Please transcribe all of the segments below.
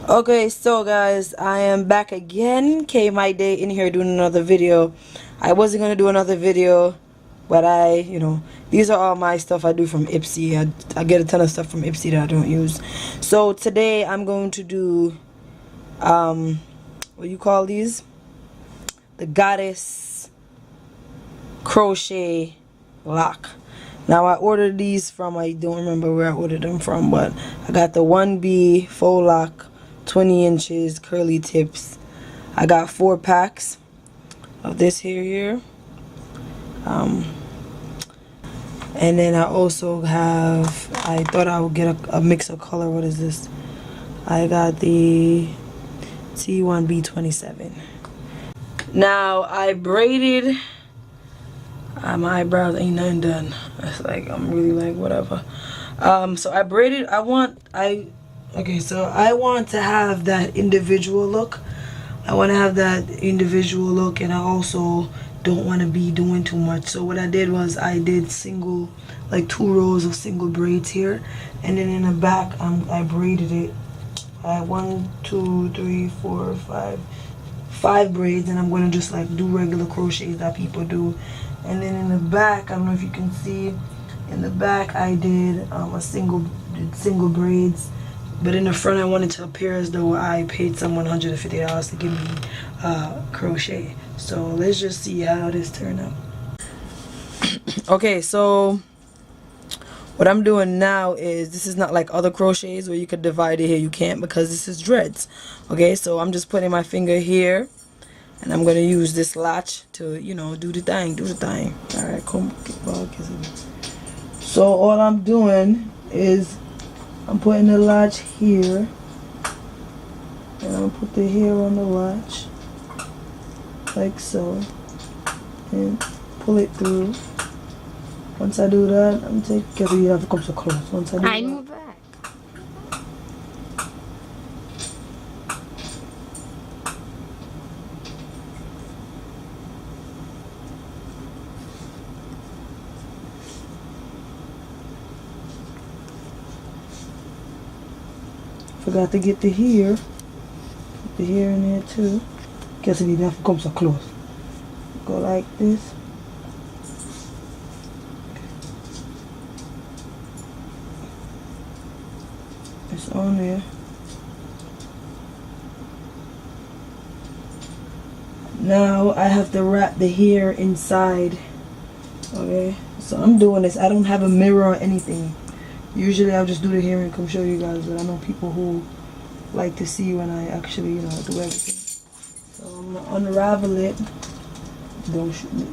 Okay, so guys, I am back again. My day in here doing another video. I wasn't gonna do another video, but these are all my stuff I do from Ipsy. I get a ton of stuff from Ipsy that I don't use. So today I'm going to do what you call these? The Goddess crochet lock. Now I ordered these from, I don't remember where I ordered them from, but I got the 1B faux lock, 20 inches, curly tips. I got 4 packs of this here. And then I also have, I thought I would get a mix of color. What is this? I got the T1B27. Now I braided, my eyebrows ain't nothing done. It's like, I'm really like, whatever. So I braided, I want to have that individual look. I want to have that individual look, and I also don't want to be doing too much. So what I did was I did single, like 2 rows of single braids here, and then in the back I braided it. I had 1, 2, 3, 4, 5 braids, and I'm going to just like do regular crochets that people do. And then in the back, I don't know if you can see, in the back I did single braids, but in the front I wanted to appear as though I paid someone $150 to give me crochet. So let's just see how this turned out. Okay, so what I'm doing now is, this is not like other crochets where you could divide it here. You can't, because this is dreads. Okay, so I'm just putting my finger here, and I'm gonna use this latch to, do the thing. All right, come. So all I'm doing is I'm putting the latch here, and I'll put the hair on the latch, like so, and pull it through. Once I do that, I'm taking, because you have to come so close. Once I do that, move back. forgot to get the hair. Put the hair in there too. Guess you have to come so close. Go like this. It's on there. Now I have to wrap the hair inside. Okay, so I'm doing this. I don't have a mirror or anything. Usually I'll just do the hair and come show you guys, but I know people who like to see when I actually, do everything. So I'm gonna unravel it. Don't shoot me.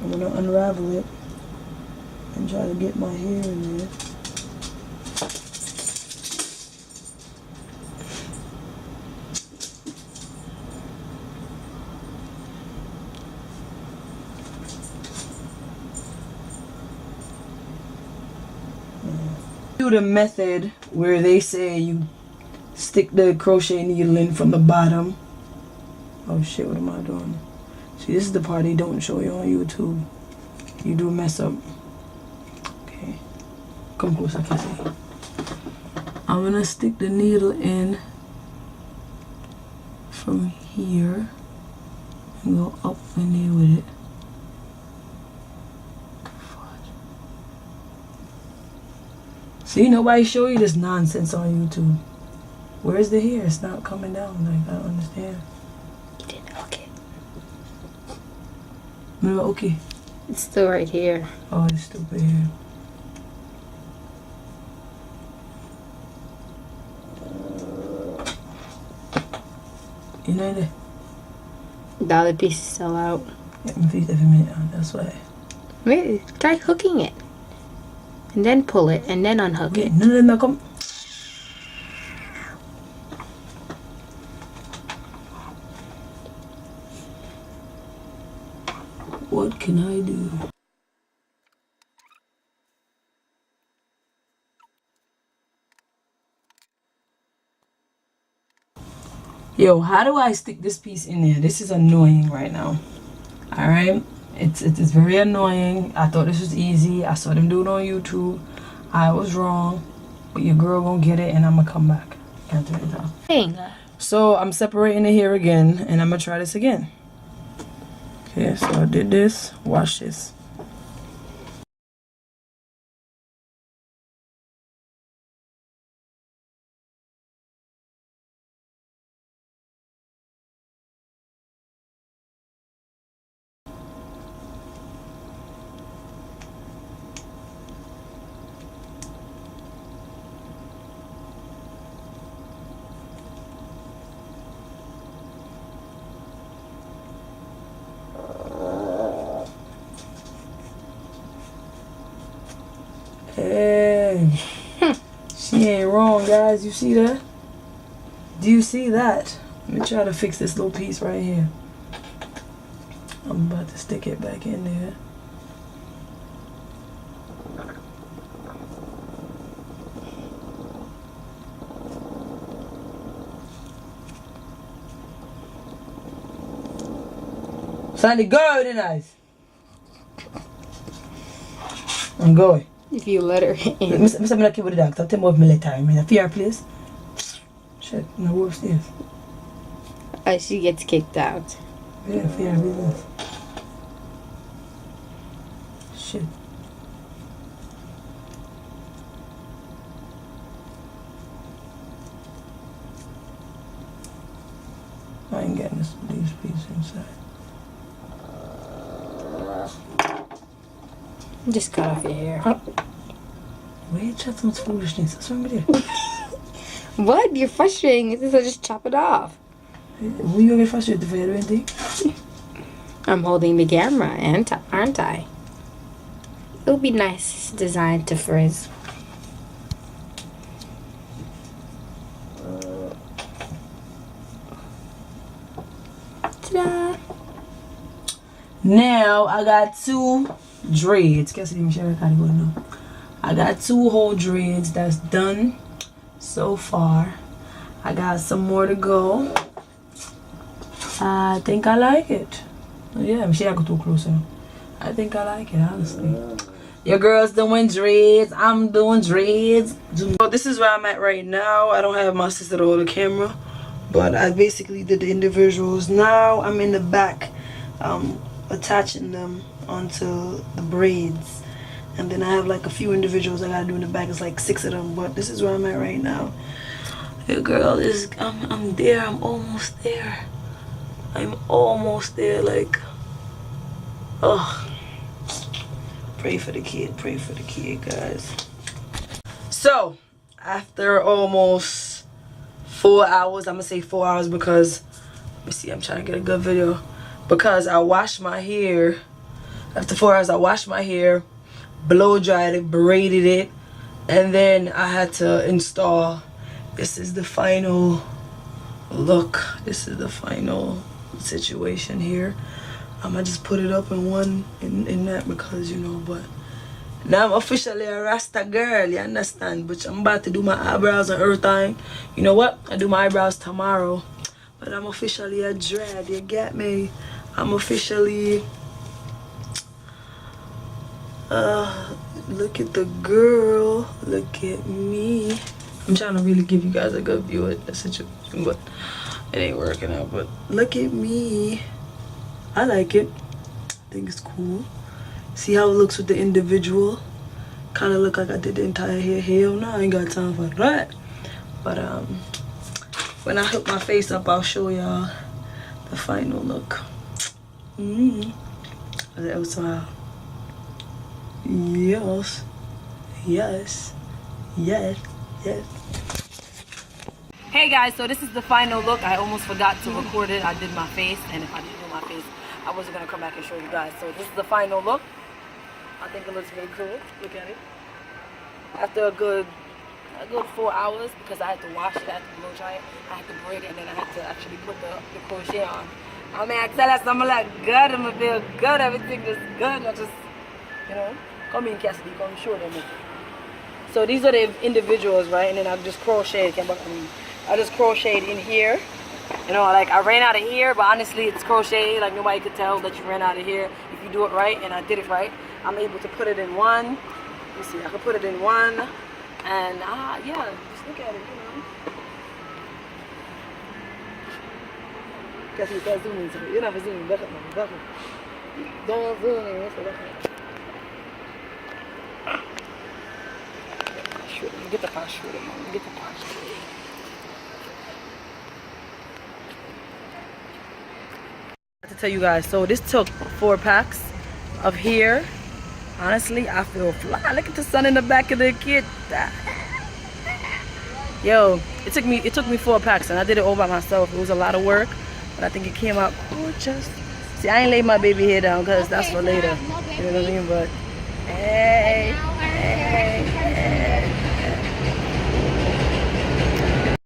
I'm gonna unravel it and try to get my hair in there. Do the method where they say you stick the crochet needle in from the bottom. Oh shit, what am I doing? See, this is the part they don't show you on YouTube. You do mess up. Okay, come close, I can see. I'm gonna stick the needle in from here and go up in there with it. See, nobody show you this nonsense on YouTube. Where's the hair? It's not coming down. Like, I don't understand. You didn't hook it. No, okay. It's still right here. Oh, it's stupid hair. You know that? The other piece is still out. Yeah, my feet every minute on. That's why. Wait, try hooking it. And then pull it, and then unhook it. No, come. What can I do? Yo, how do I stick this piece in there? This is annoying right now. Alright? It's very annoying. I thought this was easy. I saw them do it on YouTube. I was wrong. But your girl gonna get it, and I'm gonna come back. Can't turn it off. Thing. So I'm separating it here again, and I'm gonna try this again. Okay, so I did this. Watch this. Hey, she ain't wrong, guys. You see that? Do you see that? Let me try to fix this little piece right here. I'm about to stick it back in there. Sandy, go then, eyes. I'm going. If you let her in. I'm not keep with the dog. I'll tell me what me let her. I'm in a fear place. Shit, no worse this. She gets kicked out. Yeah, fear business. Shit. I ain't getting these pieces inside. Just cut off your hair. Wait, chat some foolishness. What's wrong with you? What? You're frustrating. So just chop it off. Who you get frustrated for you do anything? I'm holding the camera, aren't I? It would be nice designed to frizz. Ta-da! Now I got 2 dreads. I got 2 whole dreads that's done so far. I got some more to go. I think I like it. Yeah, I'm sure I go too closer. I think I like it, honestly. Your girl's doing dreads. I'm doing dreads. So this is where I'm at right now. I don't have my sister to hold the camera, but I basically did the individuals. Now I'm in the back, attaching them onto the braids, and then I have like a few individuals I gotta do in the back. It's like 6 of them, but this is where I'm at right now. Your girl is I'm there. I'm almost there. I'm almost there. Like, oh, pray for the kid, guys. So after almost 4 hours, I'm gonna say 4 hours because let me see, I'm trying to get a good video, because I washed my hair. After 4 hours, I washed my hair, blow dried it, braided it, and then I had to install. This is the final look. This is the final situation here. I'm gonna just put it up in that because, you know, but now I'm officially a Rasta girl, you understand? But I'm about to do my eyebrows on Earth time. You know what? I do my eyebrows tomorrow, but I'm officially a dread, you get me? I'm officially look at the girl, look at me. I'm trying to really give you guys a good view of the situation, but it ain't working out. But look at me. I like it. I think it's cool. See how it looks with the individual? Kind of look like I did the entire hair. Hell no, I ain't got time for that. But when I hook my face up, I'll show y'all the final look. That was smile. Yes. Yes. Yes. Yes. Hey guys, so this is the final look. I almost forgot to record it. I did my face, and if I didn't do my face, I wasn't gonna come back and show you guys. So this is the final look. I think it looks really cool. Look at it. After a good 4 hours, because I had to wash it, I had to blow dry it, I had to braid it, and then I had to actually put the crochet on. I mean, I tell us I'm like good, I'm gonna feel good, everything is good. I just, you know, come in, Cassidy, come show them. So these are the individuals, right? And then I just crocheted. I just crocheted in here. You know, like I ran out of here, but honestly, it's crochet. Like nobody could tell that you ran out of here if you do it right. And I did it right. I'm able to put it in one. Let me see. I can put it in one, and yeah, just look at it. You know, catch me, start zooming. So you're not for zooming. Back up, man. Back up. Don't zoom in. That's what back up. Get the pass through it, man. Get the pass through it. To tell you guys, so this took 4 packs of hair. Honestly, I feel fly. Look at the sun in the back of the kit. Yo, it took me 4 packs and I did it all by myself. It was a lot of work, but I think it came out gorgeous. See, I ain't laid my baby hair down because that's for later. You know what I mean? But hey, hey.